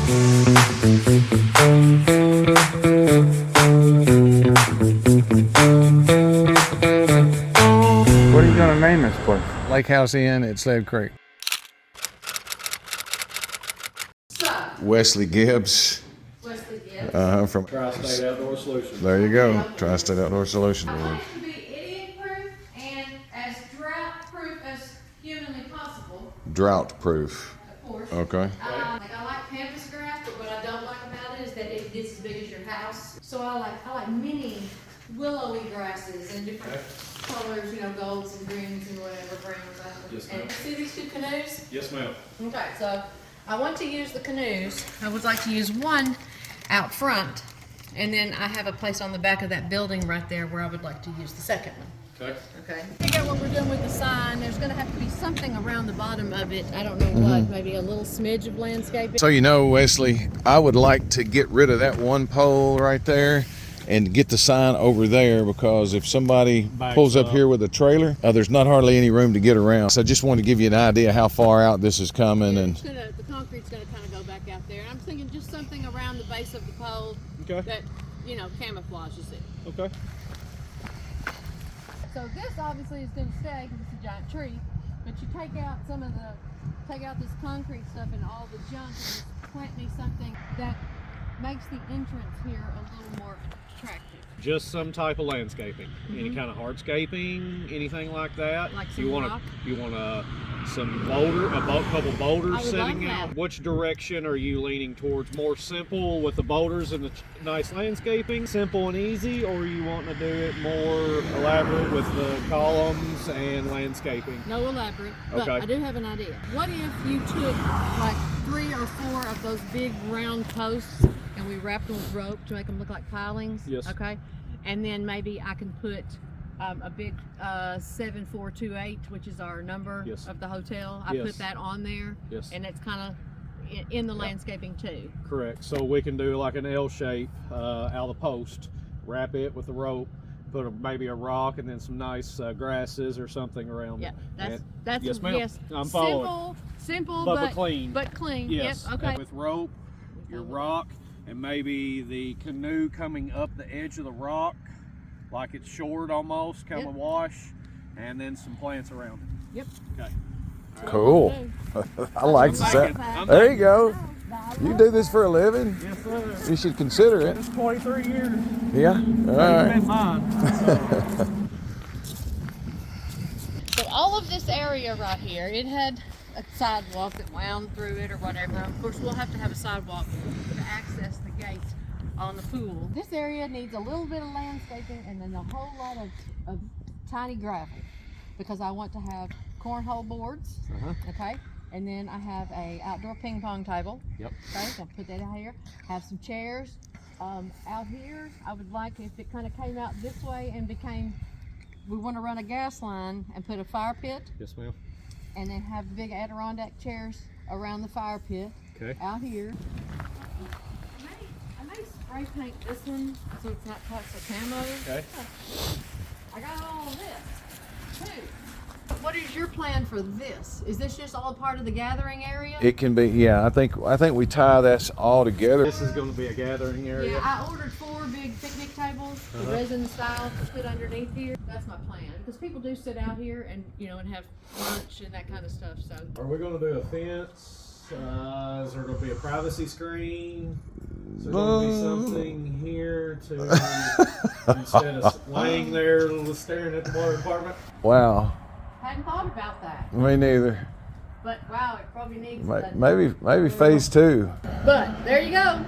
What are you gonna name this place? Lakehouse Inn at Sledd Creek. Wesley Gibbs. Wesley Gibbs. From Tri-State Outdoor Solutions. There you go. Tri-State Outdoor Solutions. I want it to be idiot-proof and as drought-proof as humanly possible. Drought proof. Of course. Okay. I like canvas grass, but what I don't like about it is that it gets as big as your house. So I like mini willowy grasses and different colors, you know, golds and greens and whatever, browns. Yes, ma'am. And see these two canoes? Yes, ma'am. Okay, so I want to use the canoes. I would like to use one out front, and then I have a place on the back of that building right there where I would like to use the second one. Okay. Okay. Figure out what we're doing with the sign. There's going to have to be something around the bottom of it. I don't know what. Maybe a little smidge of landscaping. So you know, Wesley, I would like to get rid of that one pole right there and get the sign over there, because if somebody pulls up here with a trailer, there's not hardly any room to get around. So I just want to give you an idea how far out this is coming. And The concrete's going to kind of go back out there. And I'm thinking just something around the base of the pole that, you know, camouflages it. Okay. So this obviously is going to stay because it's a giant tree, but you take out take out this concrete stuff and all the junk and just plant me something that makes the entrance here a little more attractive. Just some type of landscaping. Any kind of hardscaping, anything like that. Like some you want rock? some couple boulders I would sitting love out. that. Which direction are you leaning towards? More simple with the boulders and the nice landscaping, simple and easy, or you want to do it more elaborate with the columns and landscaping? No elaborate, but Okay. I do have an idea. What if you took like 3 or 4 of those big round posts and we wrapped them with rope to make them look like pilings? Yes. Okay. And then maybe I can put a big 7428, which is our number Yes. of the hotel. I Yes. put that on there. Yes. And it's kind of in the landscaping too. Correct. So we can do like an L shape out of the post, wrap it with the rope, put maybe a rock and then some nice grasses or something around Yeah, it. that's yes, ma'am. yes. I'm following. Simple, But clean. But clean. Yes. Yep. Okay. And with rope, your rock, and maybe the canoe coming up the edge of the rock, like it's shored almost, kind of wash, and then some plants around it. Yep. Okay. cool. I like the sound. There you go. You do this for a living? Yes, sir. You should consider it. It's 23 years. Yeah. All right. Been mine. So all of this area right here, it had a sidewalk that wound through it or whatever. Of course, we'll have to have a sidewalk to access the gate on the pool. This area needs a little bit of landscaping and then a whole lot of tiny gravel, because I want to have cornhole boards, okay? And then I have a outdoor ping pong table. Yep. Okay, so I'll put that out here. Have some chairs. Out here, I would like if it kind of came out this way and became, we want to run a gas line and put a fire pit, Yes, ma'am. and then have big Adirondack chairs around the fire pit. Okay. Out here. I may spray paint this one so it's not quite so camo. Okay. I got all of this too. What is your plan for this? Is this just all part of the gathering area? It can be. Yeah. I think we tie this all together. This is going to be a gathering area. Yeah, I ordered 4 big picnic tables, the resin style, to put underneath here. That's my plan, because people do sit out here and and have lunch and that kind of stuff. So Are we going to do a fence? Is there going to be a privacy screen? Is there going to be something here to instead of laying there staring at the water department? Wow. hadn't thought about that, Me neither. but wow, it probably needs. Maybe phase 2. But there you go.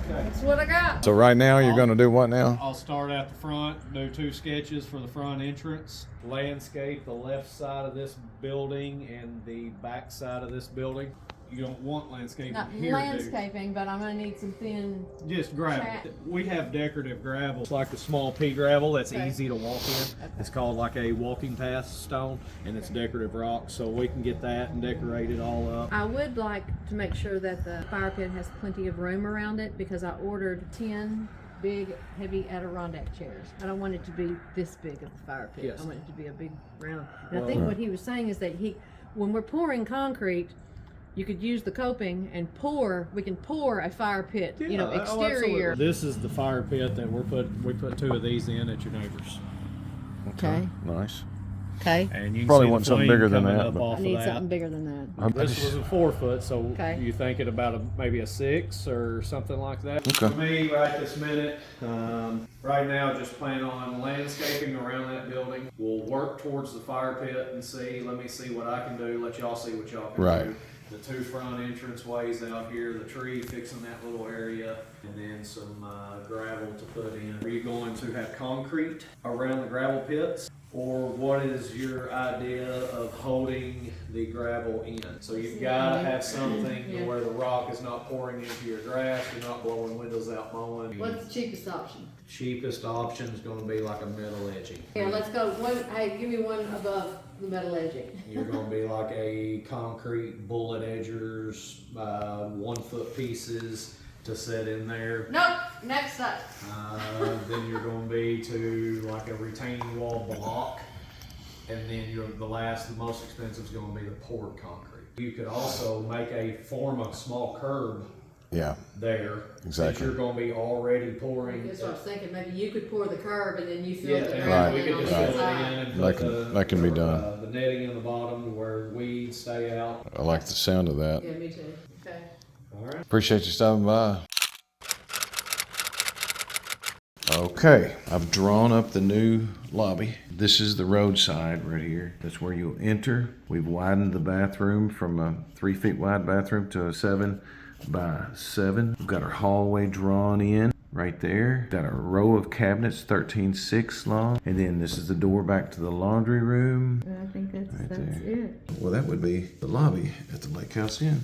Okay. That's what I got. So right now you're going to do what now? I'll start at the front, do 2 sketches for the front entrance, landscape the left side of this building and the back side of this building. You don't want landscaping Not here, landscaping, but I'm gonna need some thin. Just gravel. Chat. We have decorative gravel. It's like the small pea gravel that's Okay. easy to walk in. It's called like a walking path stone, and it's decorative rock, so we can get that and decorate it all up. I would like to make sure that the fire pit has plenty of room around it, because I ordered 10 big, heavy Adirondack chairs. I don't want it to be this big of the fire pit. Yes. I want it to be a big round. And I think what he was saying is that when we're pouring concrete, you could use the coping and we can pour a fire pit, Yeah, you know, oh, exterior. absolutely. This is the fire pit that we put 2 of these in at your neighbor's. Okay. Nice. Okay. And you can Probably see want the something flame bigger than coming that, up but- off I need of that. something bigger than that. This was a 4 foot, so Okay. you thinking about maybe a 6 or something like that. Okay. For me, right this minute, right now, just plan on landscaping around that building. We'll work towards the fire pit and let me see what I can do. Let y'all see what y'all can Right. do. The 2 front entrance ways out here, the tree fixing that little area, and then some gravel to put in. Are you going to have concrete around the gravel pits? Or what is your idea of holding the gravel in? So you've got to have something where the rock is not pouring into your grass, you're not blowing windows out mowing. What's the cheapest option? Cheapest option is going to be like a metal edging. Here, let's go hey, give me one above the metal edging. You're going to be like a concrete bullet edgers, 1 foot pieces to set in there. Nope, next up. Then you're going to be to like a retaining wall block, and then the most expensive is going to be the poured concrete. You could also form a small curb Yeah. there. Exactly. That you're going to be already pouring. That's what I was thinking. Maybe you could pour the curb and then you fill Yeah, the and gravel we in could on just the fill it in inside. and That put that can be done. the netting in the bottom where weeds stay out. I like the sound of that. Yeah, me too. Okay. All right. Appreciate you stopping by. Okay, I've drawn up the new lobby. This is the roadside right here. That's where you'll enter. We've widened the bathroom from a 3 feet wide bathroom to a 7 by 7. We've got our hallway drawn in right there. Got a row of cabinets, 13.6 long. And then this is the door back to the laundry room. I think that's there. it. Well, that would be the lobby at the Lakehouse Inn.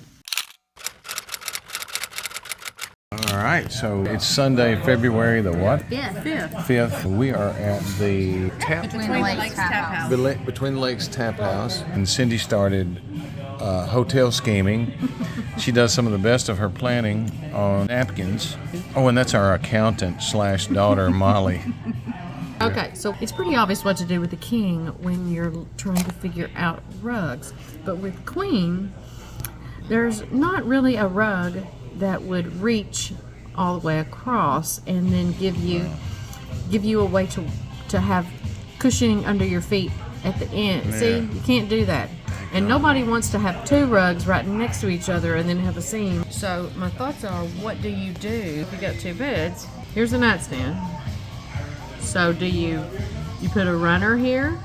All right, so it's Sunday, February the what? Yeah, fifth. 5th. We are at the Between the Lakes Tap House. Between the Lakes Tap House. And Cindy started hotel scheming. She does some of the best of her planning on napkins. Oh, and that's our accountant / daughter, Molly. Okay, so it's pretty obvious what to do with the king when you're trying to figure out rugs. But with queen, there's not really a rug that would reach all the way across and then give you a way to have cushioning under your feet at the end. Yeah. See, you can't do that. And nobody wants to have 2 rugs right next to each other and then have a seam. So my thoughts are, what do you do if you got 2 beds? Here's a nightstand. So do you put a runner here?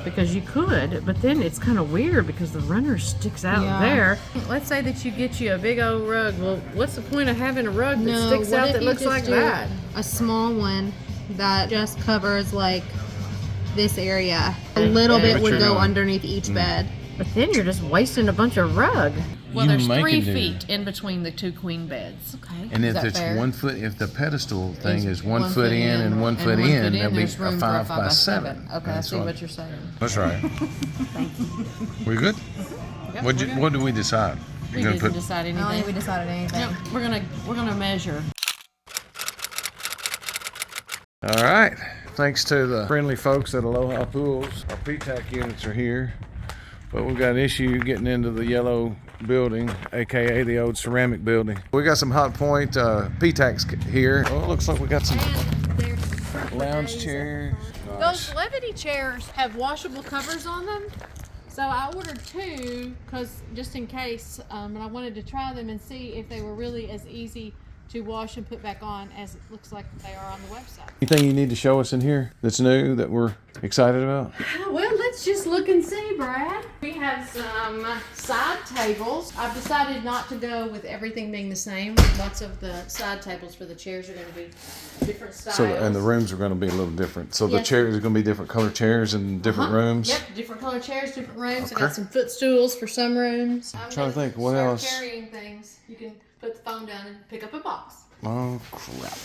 Because you could, but then it's kind of weird because the runner sticks out there. Let's say that you get you a big old rug. Well, what's the point of having a rug that sticks what out if that you looks just like do that? A small one that just covers like this area. A little bit what would you're go doing. underneath each bed. But then you're just wasting a bunch of rug. Well, You there's make 3 it do- feet in between the 2 queen beds. Okay. And if that it's fair? 1 foot, if the pedestal thing It's is 1 foot in and 1 foot in, there'll be there's a room for 5 by 7. Okay, I That's see what you're saying. That's right. We good? Yep, What did we decide? We You're didn't decide I don't think we anything. decided anything. No, we're gonna measure. All right. Thanks to the friendly folks at Aloha Pools, our PTAC units are here. But we've got an issue getting into the yellow building, aka the old ceramic building. We got some Hot Point PTACs here. Oh, it looks like we got some lounge chairs. Those levity chairs have washable covers on them. So I ordered 2 because just in case, and I wanted to try them and see if they were really as easy to wash and put back on as it looks like they are on the website. Anything you need to show us in here that's new that we're excited about? Well, let's just look and see, Brad. We have some side tables. I've decided not to go with everything being the same. Lots of the side tables for the chairs are going to be different styles. So, and the rooms are going to be a little different. So the Yes. chairs are going to be different color chairs in different rooms. Yep, different color chairs, different rooms. I Okay. got some footstools for some rooms. I'm trying to gonna think, what start else? carrying things. You can put the phone down and pick up a box. Oh, crap.